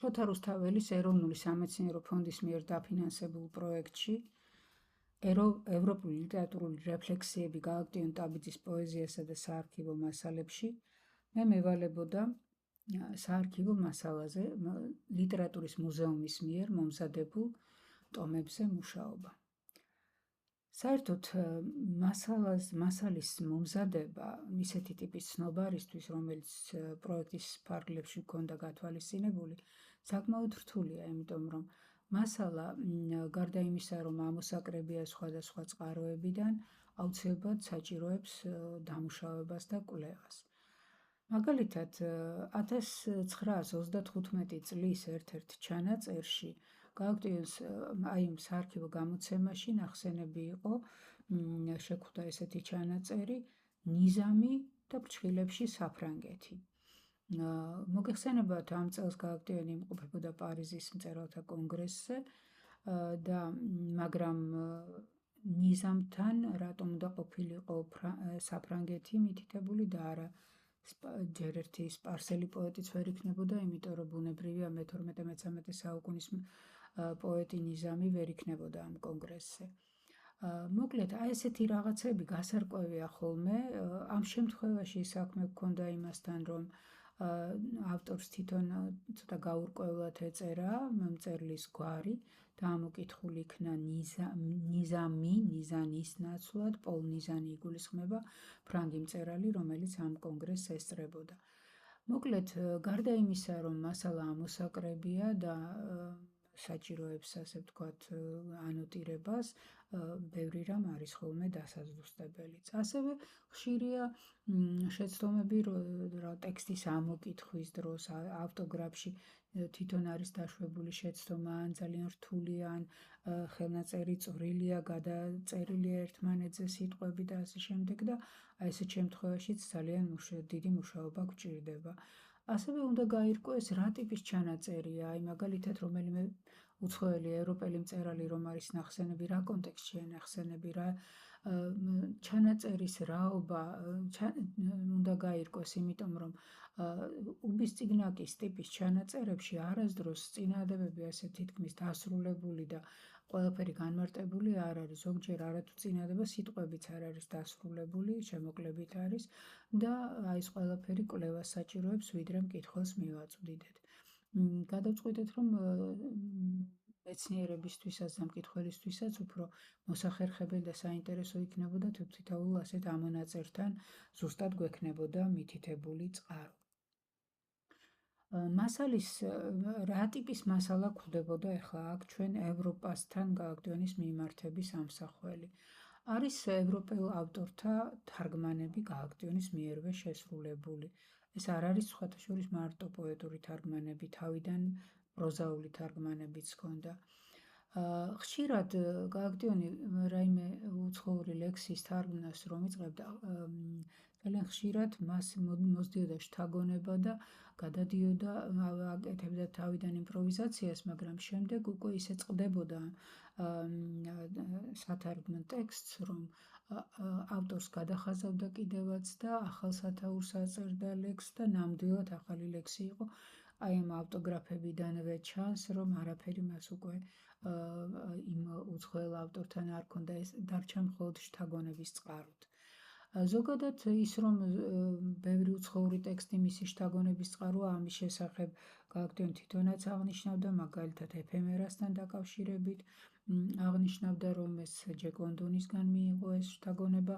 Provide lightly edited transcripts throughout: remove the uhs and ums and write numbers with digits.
შოთა რუსთაველის ეროვნული სამეცნიერო ფონდის მიერ დაფინანსებულ პროექტში ევროპული ლიტერატურული რეფლექსიები გააგტიონ ტაბიძის პოეზიასა და საარქივო მასალებში მე მევალებოდა საარქივო მასალაზე ლიტერატურის მუზეუმის მიერ მომზადებულ ტომებზე მუშაობა. საერთოდ მასალის მომზადება ისეთი ტიპის ცნობარისთვის, რომელიც პროექტის ფარგლებში ჰქონდა გათვალისწინებული, საკმაოდ რთულია, იმიტომ რომ მასალა გარდა იმისა, რომ ამოსაკრებია სხვადასხვა წყაროებიდან, აუცილებლად საჭიროებს დამუშავებას და კვლევას. მაგალითად, 1935 წლის ერთ-ერთ ჩანაწერში გააგტიოს იმ საარქივო გამოცემაში ნახსენები იყო შეგვხვდა ესეთი ჩანაწერი ნიზამი და ფრჩხილებში საფრანგეთი. მოგეხსენებათ, ამ წელს გააგტიონ იმყოფებოდა პარიზის მწერალთა კონგრესზე და მაგრამ ნიზამთან რატომ უნდა ყოფილიყო საფრანგეთი მითითებული და არა ჯერ ერთი სპარსელი პოეტიც ვერ იქნებოდა, იმიტომ რომ ბუნებრივია მე-12-13 საუკუნის პოეტი ნიზამი ვერ იქნებოდა ამ კონგრესზე. მოკლედ, ესეთი რაღაცები გასარკვევია ხოლმე. ამ შემთხვევაში საქმე გქონდა იმასთან, რომ ავტორს თვითონ ცოტა გაურკვევლად ეწერა მწერლის გვარი და ამოკითხული იქნა ნიზანის ნაცვლად პოლ ნიზანი იგულისხმება ფრანგი მწერალი, რომელიც ამ კონგრესს ესწრებოდა. მოკლედ, გარდა იმისა, რომ მასალა ამოსაკრებია და საჭიროებს, ასე ვთქვათ, ანოტირებას, ბევრი რამ არის ხოლმე დასაზუსტებელიც. ასევე ხშირია შეცდომები, რომ ტექსტის ამოკითხვის დროს ავტოგრაფში თვითონ არის დაშვებული შეცდომა, ან ძალიან რთული, ან ხელნაწერი წვრილია, გადაწერილია ერთმანეთზე სიტყვები და ასე შემდეგ და ესეთ შემთხვევაშიც ძალიან დიდი მუშაობა გვჭირდება. ასევე უნდა გაირკვეს რა ტიპის ჩანაწერია, მაგალითად რომელიმე უცხოელი ევროპელი მწერალი რომ არის ნახსენები, რა კონტექსტშია ნახსენები, რა ჩანაწერის რაობა უნდა გაირკვეს, იმიტომ რომ უბისწიგნაკის ტიპის ჩანაწერებში არასდროს წინადადებები ასე თითქმის დასრულებული და ყველაფერი განმარტებული არ არის. ზოგჯერ არათუ წინადადება სიტყვებიც არ არის დასრულებული, შემოკლებით არის და ეს ყველაფერი კვლევას საჭიროებს, ვიდრე მკითხველს მივაწვდიდეთ. გადავწყვიტეთ, რომ მეცნიერებისთვისაც და მკითხველისთვისაც უფრო მოსახერხებელი და საინტერესო იქნებოდა თვითაულ ასეთ ამონაწერთან ზუსტად გვექნებოდა მითითებული წყარო. მასალის რა ტიპის მასალა გვხვდებოდა ახლა აქ ჩვენ ევროპასთან გააგტიონის მიმართების ამსახველი. არის ევროპელ ავტორთა თარგმანები გააგტიონის მიერვე შესრულებული. ეს არ არის სხვათა შორის მარტო პოეტური თარგმანები, თავიდან პროზაული თარგმანებიც ჰქონდა. ხშირად გააგტიონი რაიმე უცხოური ლექსის თარგმნას რომ იწყებდა, ძალიან ხშირად მას მოსდიოდა შთაგონება და გადადიოდა, აკეთებდა თავიდან იმპროვიზაციას, მაგრამ შემდეგ უკვე ისე წყდებოდა სათარგმნო ტექსტს, რომ ავტორს გადახაზავდა კიდევაც და ახალ სათაურს აწერდა ლექსს და ნამდვილად ახალი ლექსი იყო. აი ამ ავტოგრაფებიდანვე ჩანს, რომ არაფერი მას უკვე იმ უცხოელ ავტორთან არ ჰქონდა, ეს დარჩა მხოლოდ შთაგონების წყაროდ. ზოგადად ის რომ ბევრი უცხოური ტექსტი მისი შთაგონების წყაროა, ამის შესახებ გააგტიონ თვითონაც აღნიშნავდა, მაგალითად ეფემერასთან დაკავშირებით აღნიშნავდა, რომ ეს ჯეკ ლონდონისგან მიიღო ეს შთაგონება,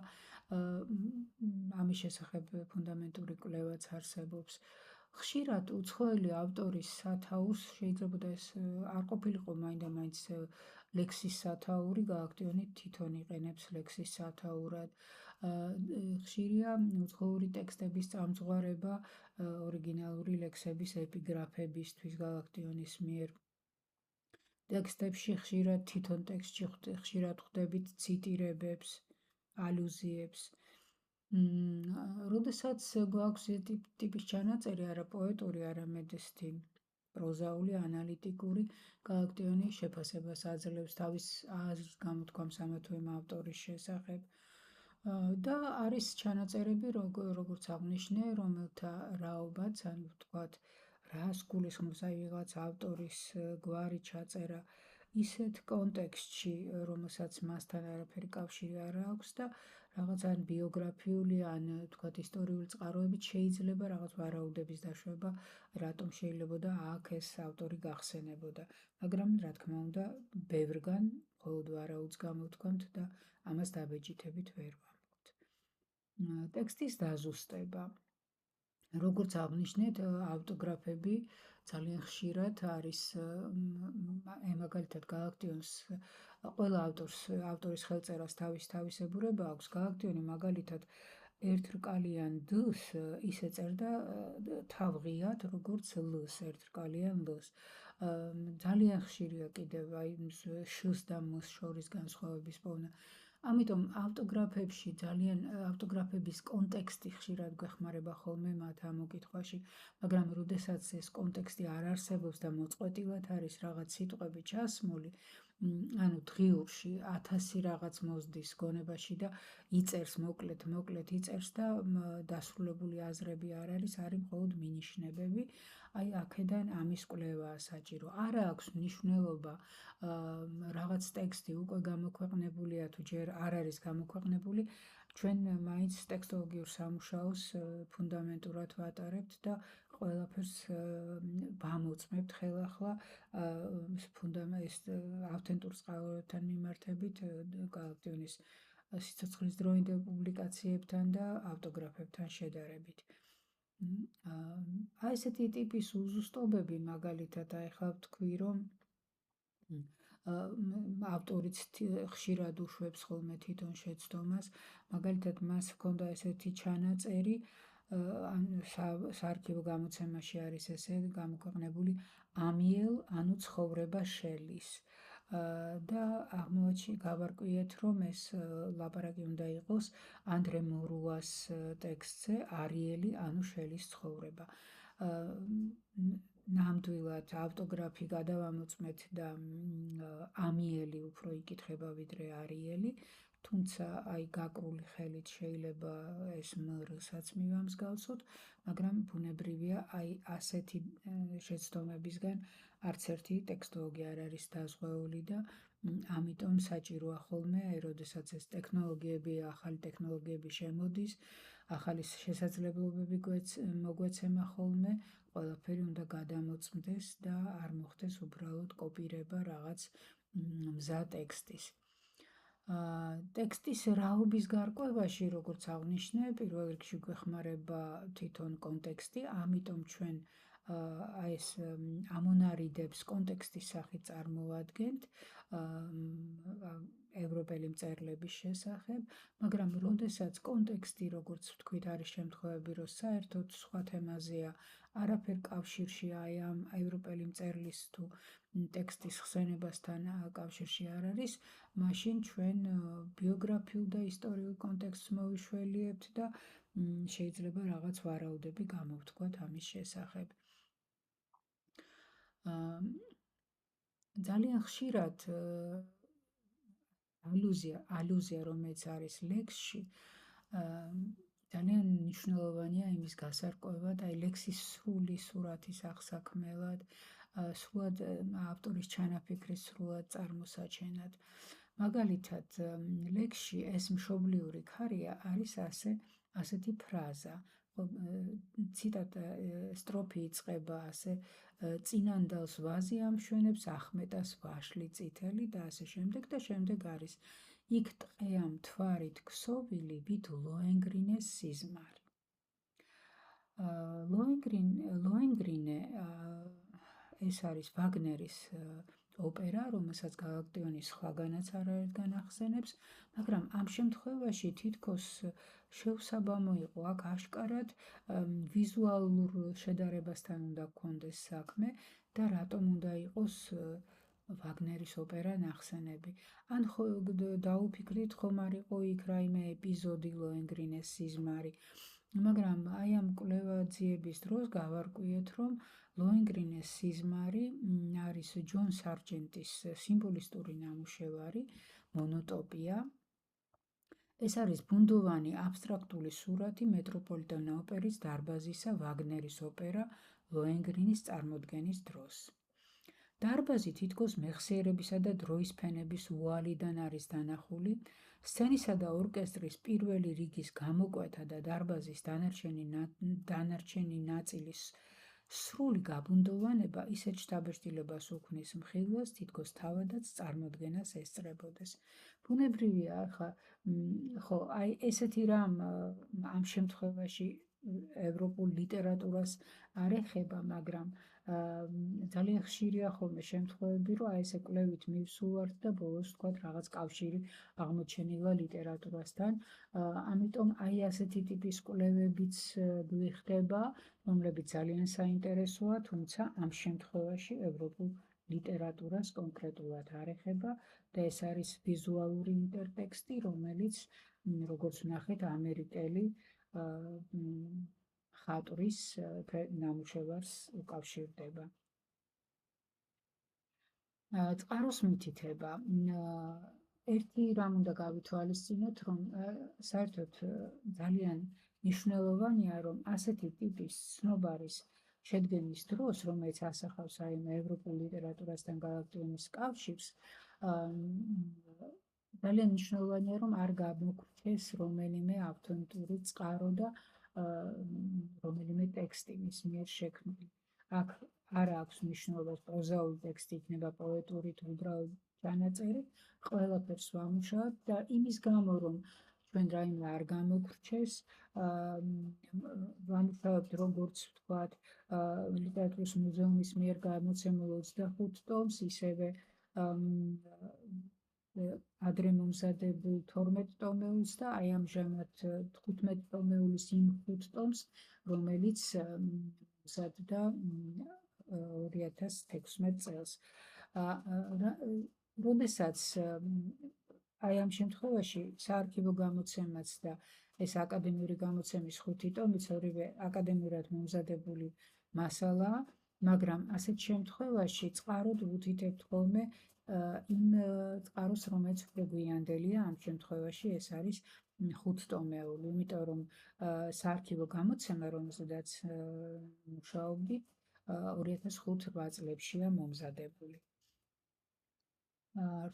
ამის შესახებ ფუნდამენტური კვლევაც არსებობს. ხშირად უცხოელი ავტორის სათაურს შეიძლება ეს არ ყოფილიყო მაინდა-მაინც ლექსის სათაური, გააგტიონი თვითონ იყენებს ლექსის სათაურად. ხშირია უცხოური ტექსტების წამძღვარება ორიგინალური ლექსების ეპიგრაფებისთვის გააგტიონის მიერ. ტექსტებში ხშირად თვითონ ტექსტში ხშირად ხვდებით ციტირებებს, ალუზიებს. როდესაც გვაქვს ტიპის ჩანაწერი, არა პოეტური, არამედ ესეთი პროზაული, ანალიტიკური, გააგტიონი შეფასებას აძლევს თავის აზრს გამოთქვამს ამა თუ იმ ავტორის შესახებ. და არის ჩანაწერები, როგორც აღნიშნე, რომელთა რაობაც, ანუ ვთქვათ, რას გულისხმობს აი ვიღაც ავტორის გვარი ჩაწერა ისეთ კონტექსტში, რომელსაც მასთან არაფერი კავშირი არ აქვს და რაღაც ან ბიოგრაფიული, ან თქვათ ისტორიული წყაროებით შეიძლება რაღაც ვარაუდების დაშვება, რატომ შეიძლებოდა აქ ეს ავტორი გახსენებოდა. მაგრამ რა თქმა უნდა, ბევრგან მხოლოდ ვარაუდს გამოვთქვამთ და ამას დაბეჭითებით ვერ ვამბობთ. ტექსტის დაზუსტება. როგორც აღნიშნეთ, ავტოგრაფები ძალიან ხშირად არის მაგალითად გალაქტიონს ყველა ავტორის ხელწერას თავისებურება აქვს. გალაქტიონი მაგალითად ერთრკალიან დ-ს ისე წერდა თავღიად, როგორც լ-ს, ერთრკალიან լ-ს. ძალიან ხშირია კიდევ აი შ-ს და մ-ს შორის განსხვავების პოვნა. ამიტომ ავტოგრაფების კონტექსტი ხშირად გვეხმარება ხოლმე მათ ამ მოკითხვაში, მაგრამ როდესაც ეს კონტექსტი არ არსებობს და მოწყვეტილად არის რაღაც სიტყვები ჩასმული, ანუ დღიურში 1000 რაღაც მოსდის გონებაში და იწერს მოკლედ იწერს და დასრულებული აზრები არ არის მხოლოდ მინიშნებები. აი აქედან ამის კვლევაა საჭირო. არა აქვს მნიშვნელობა რაღაც ტექსტი უკვე გამოქვეყნებულია თუ ჯერ არ არის გამოქვეყნებული, ჩვენ მაინც ტექსტოლოგიურ სამუშაოს ფუნდამენტურად ვატარებთ და ყველაფერს ვამოწმებთ ხელახლა ავთენტურ წყაროებთან მიმართებით, გალაქტიონის სიცოცხლის დროინდელ პუბლიკაციებთან და ავტოგრაფებთან შედარებით. აი ესეთი ტიპის უზუსტობები, მაგალითად, ახლა ვთქვი, რომ ავტორიც ხშირად უშვებს ხოლმე თვითონ შეცდომას, მაგალითად, მას ჰქონდა ესეთი ჩანაწერი, საარქივო გამოცემაში არის ესე გამოქვეყნებული ამიელ, ანუ ცხოვრება შელის. და გავარკვიეთ, რომ ეს ლაპარაკი უნდა იყოს ანდრე მორუას ტექსტზე „არიელი, ანუ შელის ცხოვრება“. ნამდვილად ავტოგრაფი გადავამოწმეთ და ამიელი უფრო იკითხება ვიდრე არიელი, თუმცა აი გაკრული ხელით შეიძლება ეს մ-საც მივამსგავსოთ, მაგრამ ბუნებრივია აი ასეთი შეცდომებისგან არც ერთი ტექსტოლოგი არ არის დაზღვეული და ამიტომ საჭიროა ხოლმე, როდესაც ეს ახალი ტექნოლოგიები შემოდის, ახალი შესაძლებლობები მოგვეცემა ხოლმე, ყველაფერი უნდა გადამოწმდეს და არ მოხდეს უბრალოდ კოპირება რაღაც მზა ტექსტის. ტექსტის რაობის გარკვევაში, როგორც აღნიშნე, პირველ რიგში გვეხმარება თვითონ კონტექსტი, ამიტომ ჩვენ ეს ამონარიდებს კონტექსტის სახით წარმოვადგენთ ევროპელი მწერლების შესახებ, მაგრამ როდესაც კონტექსტი, როგორც ვთქვით, არის შემთხვევები, რომ საერთოდ სხვა თემაზეა, არაფერ კავშირში აი ამ ევროპელი მწერლის თუ ტექსტის ხსენებასთან კავშირში არ არის, მაშინ ჩვენ ბიოგრაფიულ და ისტორიულ კონტექსტს მოვიშველიებთ და შეიძლება რაღაც ვარაუდები გამოვთქვათ ამის შესახებ. ძალიან ხშირად ალუზია, რომელიც არის ლექსში, ძალიან მნიშვნელოვანია იმის გასარკვევად, აი ლექსის სრული სურათის აღსაქმელად, სრულად ავტორის ჩანაფიქრის სრულად წარმოსაჩენად. მაგალითად, ლექსში ეს მშობლიური ქარია არის ასეთი ფრაზა, ციტატა სტროფი იწყება ასე წინანდალს ვაზი ამშვენებს, ახმეტას ვაშლი წითელი და ასე შემდეგ და შემდეგ არის იქ ტყეა მთვარით ქსოვილი, ვით ლოენგრინეს სიზმარი. ლოენგრინე ეს არის ვაგნერის ოპერა, რომელსაც გალაქტიონი სხვაგანაც არაერთგან ახსენებს, მაგრამ ამ შემთხვევაში თითქოს შეუსაბამო იყო აქ აშკარად ვიზუალურ შედარებასთან უნდა გქონდეს საქმე და რატომ უნდა იყოს ვაგნერის ოპერა ნახსენები. ან დაუფიქრდით, ხომ არ იყო იქ რაიმე ეპიზოდი ლოენგრინეს სიზმარი, მაგრამ აი ამ კვლევაძიების დროს გავარკვიეთ, რომ ლოენგრინეს სიზმარი არის ჯონ სარჯენტის სიმბოლისტური ნამუშევარი, მონოტოპია, ეს არის ბუნდოვანი აბსტრაქტული სურათი მეტროპოლიტენ ოპერის დარბაზისა ვაგნერის ოპერა ლოენგრინის წარმოდგენის დროს. დარბაზი თითქოს მეხსიერებისა და დროის ფენების უალიდან არის დანახული, სცენისა და ორკესტრის პირველი რიგის გამოკვეთა და დარბაზის დანარჩენი ნაწილის სრული გაბუნდოვანება ისეთ შთაბეჭდილებას უქმნის მხილველს, თითქოს თავადაც წარმოდგენას ესწრებოდეს. ბუნებრივია, ხო, აი ესეთი რამ ამ შემთხვევაში ევროპულ ლიტერატურას არ ეხება, მაგრამ ძალიან ხშირია ხოლმე შემთხვევები, რომ აი ესე კვლევით მივსულვართ და ბოლოს ვთქვათ რაღაც კავშირი აღმოჩენილა ლიტერატურასთან. ამიტომ აი ასეთი ტიპის კვლევებიც გვიხდება, რომლებიც ძალიან საინტერესოა, თუმცა ამ შემთხვევაში ევროპულ ლიტერატურას კონკრეტულად არ ეხება და ეს არის ვიზუალური ინტერტექსტი, რომელიც როგორც ვნახეთ, ამერიკელი ხატვრის ნამუშევარს უკავშირდება. წყაროს მითითება. ერთი რამ უნდა გავითვალისწინოთ, რომ საერთოდ ძალიან მნიშვნელოვანია, რომ ასეთი ტიპის ცნობარის შედგენის დროს, რომელიც ასახავს აი ევროპულ ლიტერატურასთან გადაწყდომის კავშირს, ძალიან მნიშვნელოვანია, რომ არ გამოგვრჩეს რომელიმე ავთენტური წყარო და რომელიმე ტექსტი მის მიერ შექმნილი. აქ არ აქვს მნიშვნელობას პროზაული ტექსტი, იქნება პოეტური თუ უბრალოდ ჩანაწერი, ყველაფერს ვამუშავებ და იმის გამო, რომ ჩვენ რაიმე არ გამოგვრჩეს, ვამუშავებთ როგორც ვთქვათ, ლიტერატურის მუზეუმის მიერ გამოცემულ 25 ტომს, ისევე ადრე მომზადებულ 12 ტომეულს და აი ამჟამად 15 ტომეულის იმ 5 ტომს, რომელიც მომზადდა 2016 წელს. როდესაც აი ამ შემთხვევაში საარქივო გამოცემაც და ეს აკადემიური გამოცემის 5 ტომიც ორივე აკადემიურად მომზადებული მასალაა, მაგრამ ასეთ შემთხვევაში წყაროდ ვუთითებთ ხოლმე იმ წყაროს, რომელიც უფრო გვიანდელია, ამ შემთხვევაში ეს არის 5 ტომეული, იმიტომ რომ საარქივო გამოცემა, რომელზედაც მუშაობდი, 2005-8 წლებშია მომზადებული.